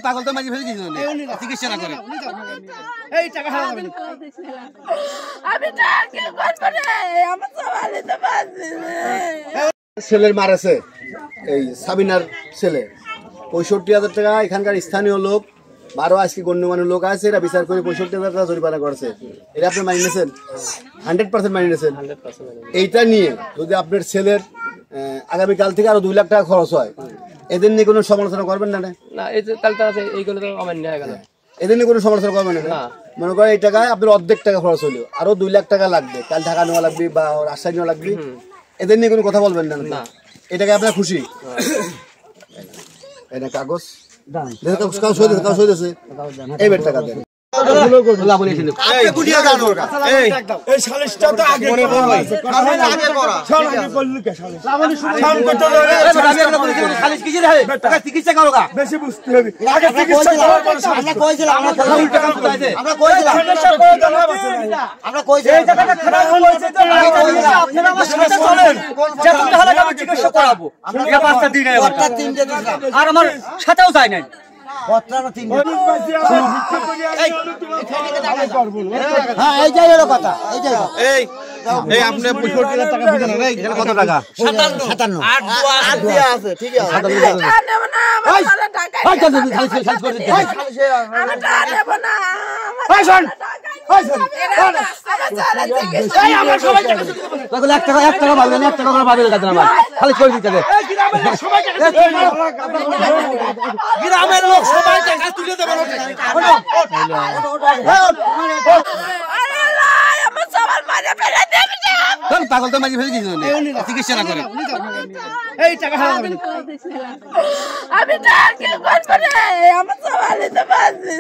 পাগল তো মাঝে ফেলে কিছু চিকিৎসা না করে এই টাকা হারাবেন আমি টাকা করব না আমার সওয়ালে তো বাজে ছেলের মারেছে এই সাবিনার ছেলে ৬৫,০০০ টাকা এখানকার স্থানীয় লোক আরো আজকে গণ্যমান্য লোক আছে এরা বিচার করে ৬৫,০০০ টাকা জরিমানা করেছে এটা আপনি মানি নিয়েছেন 100% মানি নিয়েছেন এইটা নিয়ে যদি আপনার ছেলের আগামীকাল থেকে আরো 2 লাখ টাকা খরচ হয় এদের নিয়ে কোনো সমালোচনা করবেন না? না এই যে তাহলে আছে এইগুলো তো অমান্য হয়ে গেল এদের নিয়ে কোনো সমালোচনা করবেন না? মনে করেন এই টাকায় আপনার অর্ধেক টাকা খরচ হলো আরো 2 লাখ টাকা লাগবে কাল ঢাকা নেওয়া লাগবে বা রাজশাহী নেওয়া লাগবে এদের নিয়ে কোনো কথা বলবেন না? এই টাকায় আপনার খুশি? এটা কাগজ এই বের টাকা দেন চিকিৎসা করো বেশি বুঝতে হবে আর আমার সাথেও চাই নাই কত টাকা 57 গ্রামের লোক সবাই টাকা তুলে দেবে পাগল তো মাঝে ফেলে কিছু চিকিৎসা না করে এই টাকা হারাবেন আমি টাকা করব না আমার সওয়ালে তো বাজে